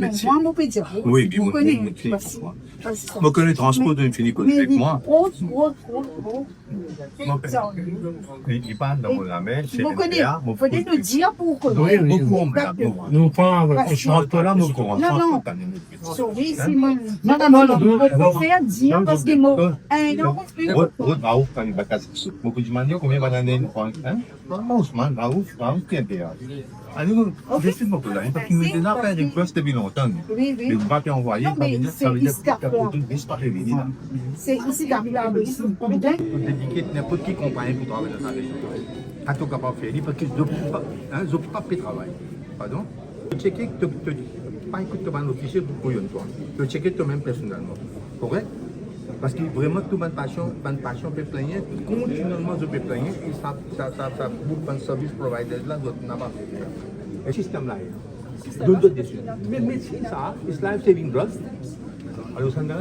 Moi, mon petit. Oui, puis vous moi, connaissez. moi, moi, Parce- moi. parce que- Moi, connais le transport d'une fille avec moi. Il parle dans la mer, c'est Vous connaissez. NPA, Vous pouvez nous dire pourquoi. Oui, oui, beaucoup, Exactement. Nous prenons Parce que- Je rentre pas là, mon courant. Non, non. Hein? Sorry, Simon. Vous pouvez faire dire parce que moi, un an plus. Route Raouf, quand il va casser. Beaucoup de manières, combien va l'année, hein? Non, Ousmane, Raouf, qui est NPA. Alors, j'explique beaucoup là, parce qu'il me dit, là, faire une poste depuis longtemps. Oui, oui. Les bras qui ont envoyé, Non, mais ça veut dire c'est que la photo disparaît, là. C'est ici d'Arrière aussi. Pour dédiquer n'importe qui compagnie pour travailler dans sa région. Quand tu es capable de faire, parce qu'ils n'occupent pas de travail. Pardon? Tu checkes que tu pas écouté l'officier pour couillonner toi. Tu checkes toi-même personnellement. Correct? Parce que vraiment, toute ma passion peut plaigner, continuellement je peux plaigner, et ça bouffe un service provider là, d'autres n'a pas fait. Le système là, d'autres dessus. Mais ça, c'est life saving drugs. Alors, ça n'a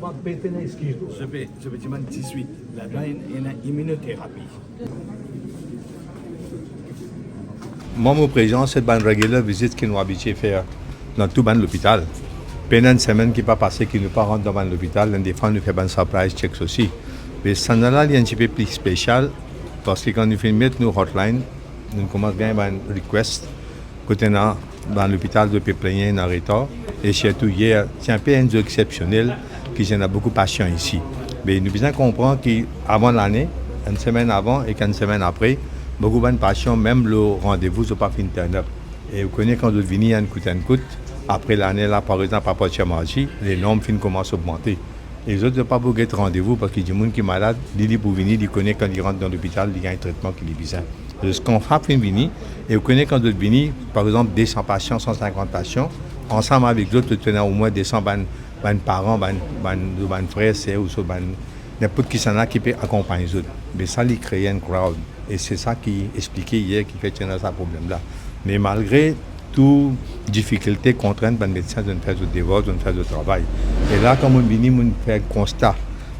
pas péter les skis. Je vais te demander tout de suite. Là-dedans, il y a une immunothérapie. Moi, mon président, c'est une régulière visite qu'il nous habitué à faire dans tout l'hôpital. Pendant une semaine qui n'est pas passée, qu'il ne pas rentre dans l'hôpital, des fois, nous faisons un surprise checks aussi. Mais ça là, il y a un petit peu plus spécial parce que quand nous filmons nos hotlines, nous commençons à avoir une request côté dans l'hôpital de Péplaigné en retard. Et surtout hier, c'est un peu exceptionnel qu'il y en a beaucoup de patients ici. Mais nous devons comprendre qu'avant l'année, une semaine avant et qu'une semaine après, beaucoup de patients, même le rendez-vous, ne sont pas fini turn up. Et vous connaissez quand vous venez à une coûte. Après l'année, là, par exemple, à Poitiers, les normes commencent à augmenter. Et les autres n'ont pas beaucoup de rendez-vous parce qu'il y a des gens qui sont malades, ils pour venir, ils connaissent quand ils rentrent dans l'hôpital, il y a un traitement qui est bizarre. Ce qu'on fait, venir, et vous connaissez quand vous venez, par exemple, 200 patients, 150 patients, ensemble avec d'autres, vous tenez au moins 200 parents, frères, sœurs, ou n'importe qui s'en a qui peut accompagner les autres. Mais ça, il crée un crowd. Et c'est ça qui expliquait hier qui fait qu'il y a ce problème-là. Mais malgré toute difficulté, contrainte, les médecins de faire du devoir, de faire du travail. Et là, comme on vient, on fait un constat,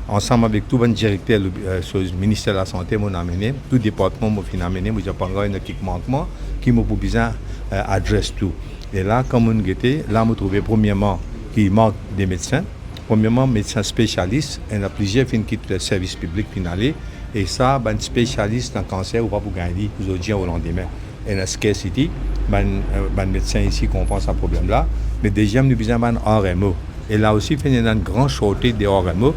ensemble avec tout le directeur sur le ministère de la Santé, on a amené, tout département m'a amené, moi j'ai pas un manquement qui m'a besoin adresse tout. Et là, comme on était, là, on a trouvé premièrement qu'il manque des médecins. Premièrement, médecins spécialistes, il y a plusieurs qui quittent le service public finalé. Et ça, un spécialiste en cancer, ou pas pour gagner, aujourd'hui au lendemain. Il y a une scarcity, un médecin ici comprend ce problème-là. Mais déjà, nous avons un RMO. Et là aussi, il y a une grande shortage de RMO.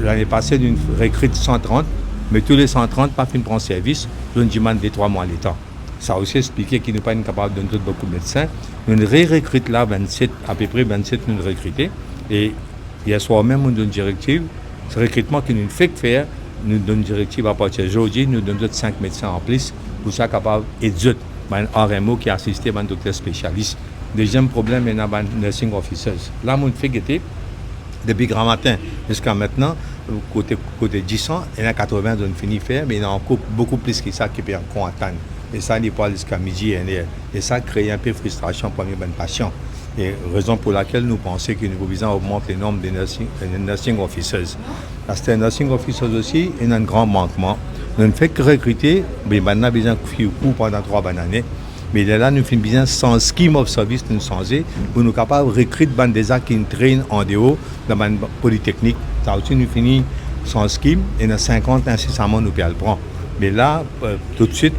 L'année passée, d'une recrute 130, mais tous les 130 pas fin prendre service, nous demandons des 3 mois à l'état. Ça a aussi expliqué qu'ils ne sont pas capables de donner beaucoup de médecins. Nous recrutons là 27, à peu près 27 nous recrutés. Et hier soir même, nous donnons une directive. Ce recrutement qui nous fait faire, nous donnons une directive à partir d'aujourd'hui, nous donnons 5 médecins en plus pour ça capable d'aider un RMO qui assiste à un docteur spécialiste. Deuxième problème, il y a les nursing officers. Là, on fait guetter depuis grand matin jusqu'à maintenant, côté 10 ans, il y a 80 qui ont fini de faire, mais il y en a encore beaucoup plus que ça qui peuvent encore attendre. Et ça, il n'est pas jusqu'à midi et ça crée un peu de frustration pour les patients. Et raison pour laquelle nous pensons que nous devons augmenter les nombres des nursing officers. Parce que les nursing officers aussi, il y a un grand manquement. Nous ne faisons que recruter, mais maintenant, nous avons fait pendant 3 années. Mais là, nous faisons bien sans scheme of service, nous changer, pour nous capables de recruter des gens qui traînent en dehors dans la polytechnique. Ça aussi, nous finissons sans scheme, et dans 50 incessamment, nous pouvons le prendre. Mais là, tout de suite,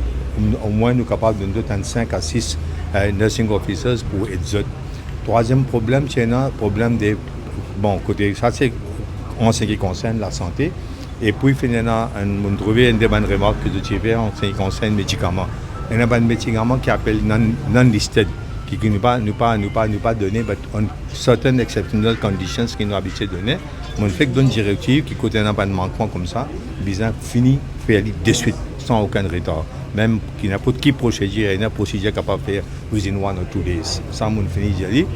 au moins, nous sommes capables de donner 5 à 6 nursing officers pour aider les autres. Troisième problème, c'est un problème de. Bon, côté, ça, c'est en ce qui concerne la santé. Et puis, finalement, on trouve une des bonnes remarques que je fais en ce qui concerne les médicaments. Il y a un médicament qui s'appelle non-listed, qui ne pas donner, mais on certaines exceptional conditions qui nous habitués de donner. On fait que une directive qui coûte un manquement comme ça, bien fini, faire de suite, sans aucun retard. Même qu'il n'y a pas de procédure, il y a une procédure capable de faire within 1 or 2 days. Ça, on finit d'y aller.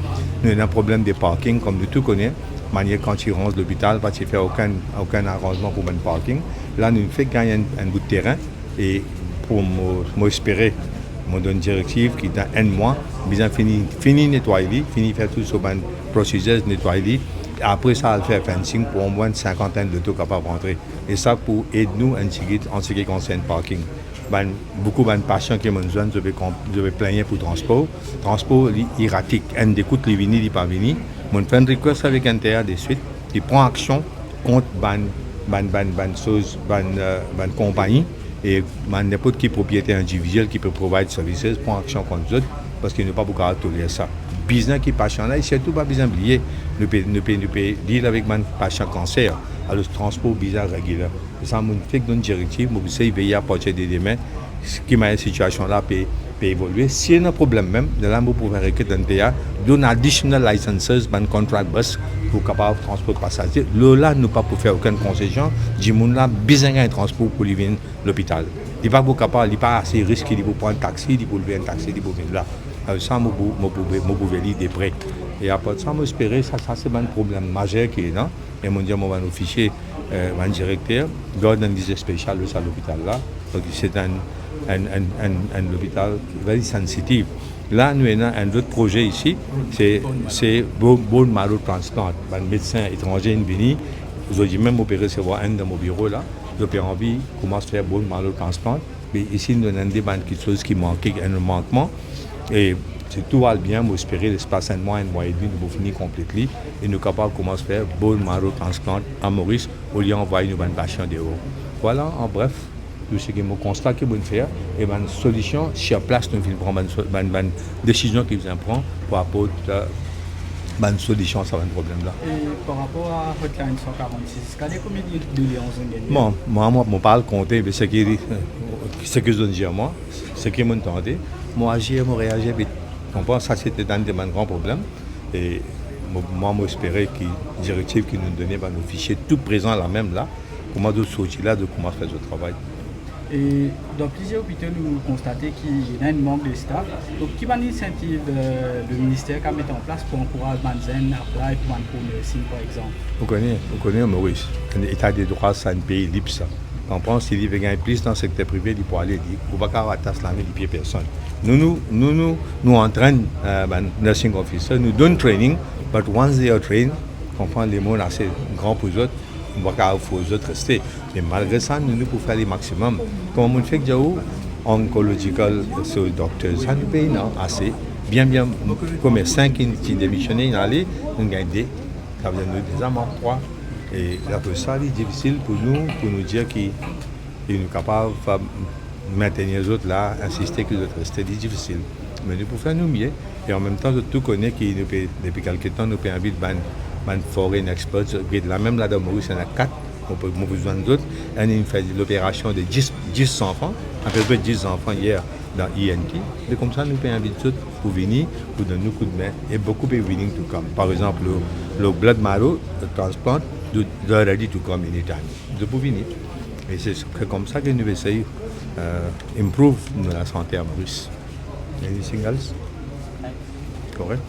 Nous avons un problème de parking, comme nous tous connaissons. Manière quand tu rentres à l'hôpital, tu ne fais aucun arrangement pour un parking. Là, nous faisons gagner un bout de terrain et pour m'espérer, mon donne directive qui dans un mois, bien fini nettoyer, fini faire tout sur une procédure nettoyer. Après ça, elle fait fencing pour au moins une cinquantaine d'autos capables de rentrer. Et ça pour aider nous en ce qui concerne le parking. beaucoup de patients qui m'ont besoin de plaigner pour transport. Transport erratique. Un écoute les venus, ils pas venus. Mon fait un request avec un théâtre de suite. Il prend action contre ban compagnie et n'importe qui propriétaire individuel qui peut provide services prend action contre eux parce qu'il n'y a pas beaucoup à tolérer ça. Business qui patient là, et surtout pas besoin oublier, nous peut deal avec mon patient cancer. Alors le transport bizarre régulier. Ça me fait que une directive, moi je veiller à partir de demain, ce qui m'a situation là peut évoluer. Si il y a un problème même, de là vous pouvez recruter un TA, donne additional licenses, ban contract bus pour capable transport passager. Là nous pas pour faire aucune concession, du monde là besoin d'un transport pour venir à l'hôpital. Il pas capable, il pas assez risqué de prendre un taxi, de lever un taxi, de venir là. Ça moi pouvais lire des prêts. Et après ça moi espérer ça c'est un problème majeur qui est là. Et mon Dieu, mon officier, mon directeur, garde un disque spécial à l'hôpital là. Donc c'est un hôpital très sensitif. Là, nous avons un autre projet ici, c'est bone marrow transplant. Un médecin étranger est venu, j'ai même opéré recevoir un de mon bureau là. J'ai envie de commencer à faire bone marrow transplant. Mais ici, nous avons quelque chose qui manquait, un manquement. Et si tout va bien, nous espérons l'espace un mois et demi, nous finir complètement et nous sommes capables de commencer à faire bone marrow transplant à Maurice au lieu d'envoyer nos patients dehors. Voilà, en bref, tout ce que je constate que nous faire et une solution sur place, nous prenons une décision qu'ils prennent pour apporter une solution à ce problème-là. Et par rapport à Hotline 146, combien de liens vous avez? Moi, je parle compter, mais ce que je dis à moi, ce que je m'entendais, moi, agir, moi, réagir vite. Ça, c'était un de mes grands problèmes. Et moi, j'espérais que la directive qui nous donnait nos fichiers tout présents là même là, pour moi de sortir là, de comment faire ce travail. Et dans plusieurs hôpitaux, nous constatons qu'il y a un manque de staff. Donc, quelle initiative le ministère a mis en place pour encourager les jeunes à apply pour un nursing, par exemple? Vous connaissez Maurice, l'état des droits, c'est un pays libre. Ça. On pense qu'il y a plus dans le secteur privé, il peut aller dire, on va pas attacher la main de personne. Nous entraînons nursing officers, nous donnons training, but once they are trained, comprendre les mots assez grands pour eux, on va pas aux autres rester. Mais malgré ça, nous pouvons faire le maximum. Comme on fait que oncological doctors, ça nous paye assez. Bien, comme 5 qui démissionnent, nous gagnons ça veut dire nous des amants 3. Et après ça, c'est difficile pour nous dire qu'ils sont capables de maintenir les autres là, insister que les autres restent. C'est difficile. Mais nous pouvons faire nous mieux. Et en même temps, tout connaît que depuis quelques temps, nous avons envie de ban foreign experts. Là même là dans Maurice, il y en a 4. On peut besoin d'autres. On a fait l'opération de 10 enfants, à peu près 10 enfants hier dans INT. Et comme ça, nous avons envie de pour venir, pour donner un coup de main. Et beaucoup peuvent venir to come. Par exemple, le blood marrow, le transplant, they're ready to come anytime. De pour venir. Et c'est comme ça que nous essayons d'improve la santé à Maurice. Anything else? Correct?